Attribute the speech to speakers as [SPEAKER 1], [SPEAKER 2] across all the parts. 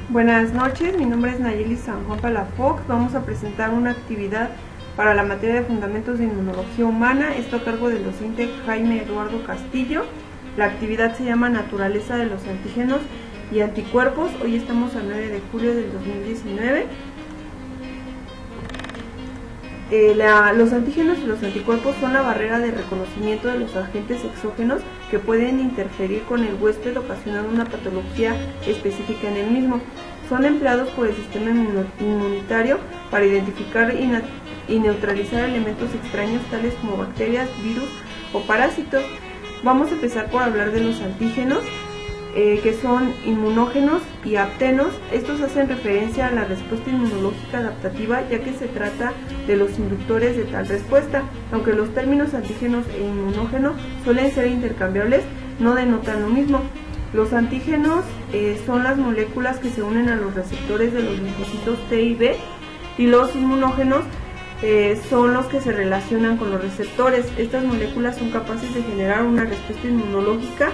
[SPEAKER 1] Buenas noches, mi nombre es Nayeli San Juan Palafox. Vamos a presentar una actividad para la materia de Fundamentos de Inmunología Humana. Esto a cargo del docente Jaime Eduardo Castillo. La actividad se llama Naturaleza de los antígenos y anticuerpos. Hoy estamos al 9 de julio del 2019. Los antígenos y los anticuerpos son la barrera de reconocimiento de los agentes exógenos que pueden interferir con el huésped ocasionando una patología específica en el mismo. Son empleados por el sistema inmunitario para identificar y neutralizar elementos extraños tales como bacterias, virus o parásitos. Vamos a empezar por hablar de los antígenos, que son inmunógenos y aptenos. Estos hacen referencia a la respuesta inmunológica adaptativa, ya que se trata de los inductores de tal respuesta. Aunque los términos antígenos e inmunógeno suelen ser intercambiables, no denotan lo mismo. Los antígenos son las moléculas que se unen a los receptores de los linfocitos T y B, y los inmunógenos son los que se relacionan con los receptores. Estas moléculas son capaces de generar una respuesta inmunológica,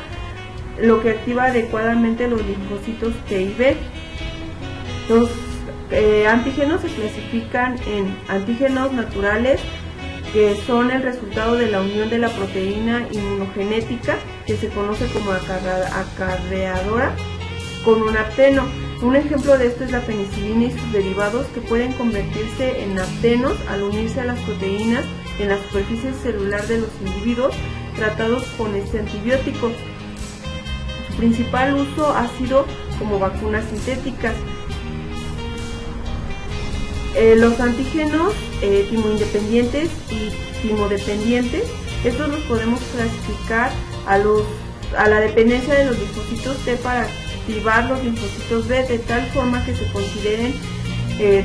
[SPEAKER 1] lo que activa adecuadamente los linfocitos T y B. Los antígenos se clasifican en antígenos naturales, que son el resultado de la unión de la proteína inmunogenética, que se conoce como acarreadora, con un apteno. Un ejemplo de esto es la penicilina y sus derivados, que pueden convertirse en aptenos al unirse a las proteínas en la superficie celular de los individuos tratados con este antibiótico. Su principal uso ha sido como vacunas sintéticas. Los antígenos timoindependientes y timodependientes, estos los podemos clasificar a la dependencia de los linfocitos T para activar los linfocitos B, de tal forma que se consideren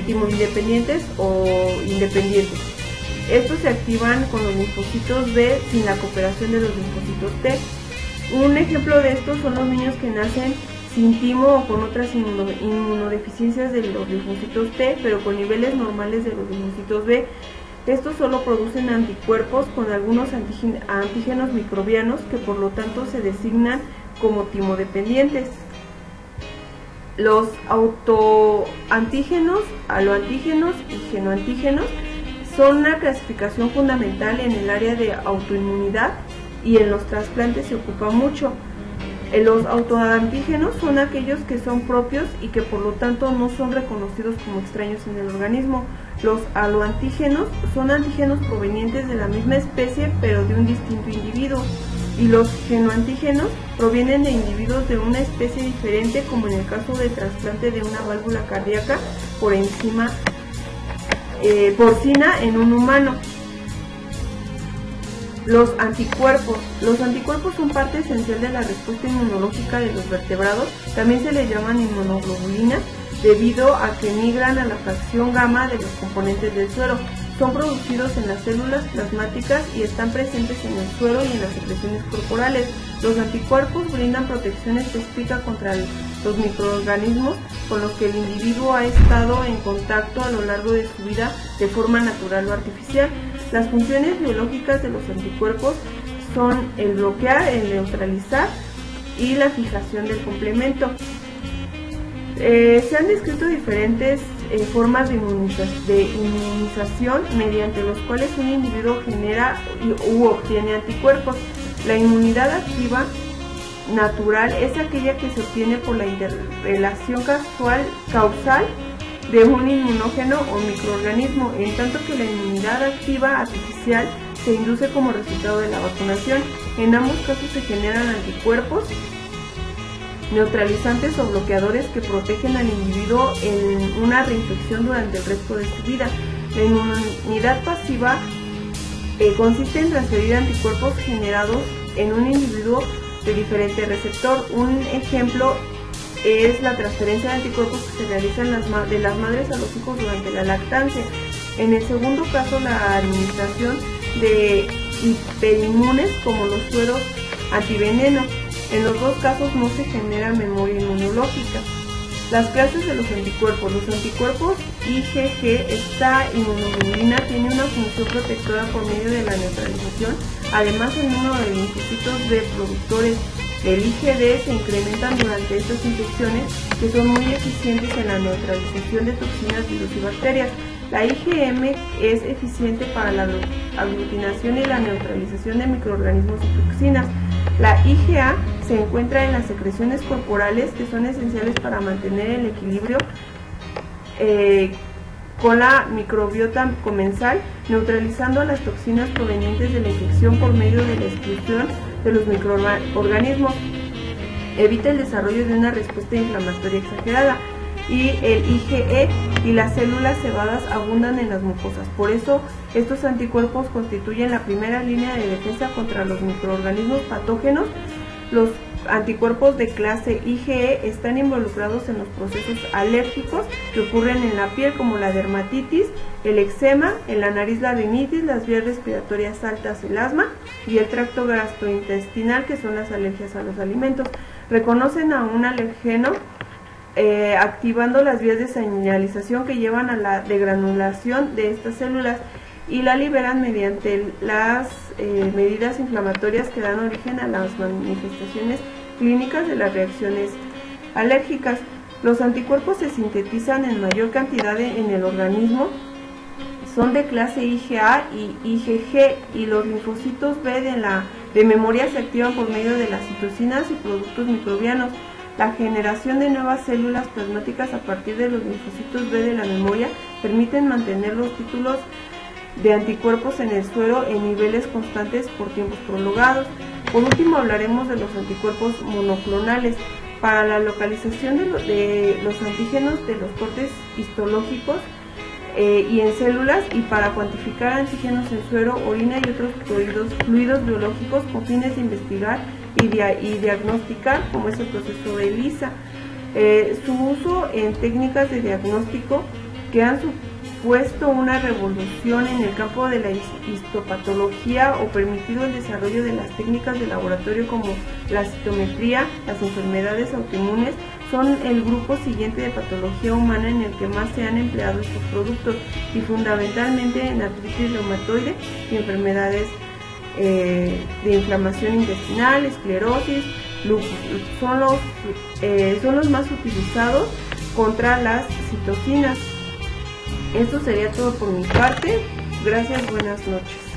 [SPEAKER 1] timoindependientes o independientes. Estos se activan con los linfocitos B sin la cooperación de los linfocitos T. Un ejemplo de estos son los niños que nacen sin timo o con otras inmunodeficiencias de los linfocitos T, pero con niveles normales de los linfocitos B. Estos solo producen anticuerpos con algunos antígenos microbianos, que por lo tanto se designan como timodependientes. Los autoantígenos, aloantígenos y genoantígenos son una clasificación fundamental en el área de autoinmunidad, y en los trasplantes se ocupa mucho. Los autoantígenos son aquellos que son propios y que por lo tanto no son reconocidos como extraños en el organismo. Los aloantígenos son antígenos provenientes de la misma especie pero de un distinto individuo. Y los genoantígenos provienen de individuos de una especie diferente, como en el caso del trasplante de una válvula cardíaca porcina en un humano. Los anticuerpos. Los anticuerpos son parte esencial de la respuesta inmunológica de los vertebrados. También se les llaman inmunoglobulinas, debido a que migran a la fracción gamma de los componentes del suero. Son producidos en las células plasmáticas y están presentes en el suero y en las secreciones corporales. Los anticuerpos brindan protección específica contra los microorganismos con los que el individuo ha estado en contacto a lo largo de su vida de forma natural o artificial. Las funciones biológicas de los anticuerpos son el bloquear, el neutralizar y la fijación del complemento. Se han descrito diferentes formas de inmunización mediante los cuales un individuo genera u obtiene anticuerpos. La inmunidad activa natural es aquella que se obtiene por la interrelación causal de un inmunógeno o microorganismo, en tanto que la inmunidad activa artificial se induce como resultado de la vacunación. En ambos casos se generan anticuerpos neutralizantes o bloqueadores que protegen al individuo en una reinfección durante el resto de su vida. La inmunidad pasiva consiste en transferir anticuerpos generados en un individuo de diferente receptor. Un ejemplo es la transferencia de anticuerpos que se realiza de las madres a los hijos durante la lactancia. En el segundo caso, la administración de hiperinmunes como los sueros antiveneno. En los dos casos no se genera memoria inmunológica. Las clases de los anticuerpos. Los anticuerpos IgG, esta inmunoglobulina tiene una función protectora por medio de la neutralización. Además, el número de linfocitos B productores el IgD se incrementan durante estas infecciones, que son muy eficientes en la neutralización de toxinas, virus y bacterias. La IgM es eficiente para la aglutinación y la neutralización de microorganismos y toxinas. La IgA se encuentra en las secreciones corporales, que son esenciales para mantener el equilibrio con la microbiota comensal, neutralizando las toxinas provenientes de la infección por medio de la exclusión de los microorganismos. Evita el desarrollo de una respuesta inflamatoria exagerada. Y el IgE y las células cebadas abundan en las mucosas. Por eso, estos anticuerpos constituyen la primera línea de defensa contra los microorganismos patógenos. Los anticuerpos de clase IgE están involucrados en los procesos alérgicos que ocurren en la piel, como la dermatitis, el eczema, en la nariz la rinitis, las vías respiratorias altas, el asma, y el tracto gastrointestinal, que son las alergias a los alimentos. Reconocen a un alergeno activando las vías de señalización que llevan a la degranulación de estas células y la liberan mediante las medidas inflamatorias que dan origen a las manifestaciones clínicas de las reacciones alérgicas. Los anticuerpos se sintetizan en mayor cantidad en el organismo, son de clase IgA y IgG, y los linfocitos B de memoria se activan por medio de las citocinas y productos microbianos. La generación de nuevas células plasmáticas a partir de los linfocitos B de la memoria permiten mantener los títulos de anticuerpos en el suero en niveles constantes por tiempos prolongados. Por último, hablaremos de los anticuerpos monoclonales. Para la localización de los antígenos de los cortes histológicos y en células, y para cuantificar antígenos en suero, orina y otros fluidos biológicos con fines de investigar y diagnosticar, como es el proceso de ELISA. Su uso en técnicas de diagnóstico que han supuesto una revolución en el campo de la histopatología o permitido el desarrollo de las técnicas de laboratorio como la citometría. Las enfermedades autoinmunes son el grupo siguiente de patología humana en el que más se han empleado estos productos, y fundamentalmente en artritis reumatoide y enfermedades de inflamación intestinal, esclerosis, lupus. Son los más utilizados contra las citocinas. Esto sería todo por mi parte. Gracias, buenas noches.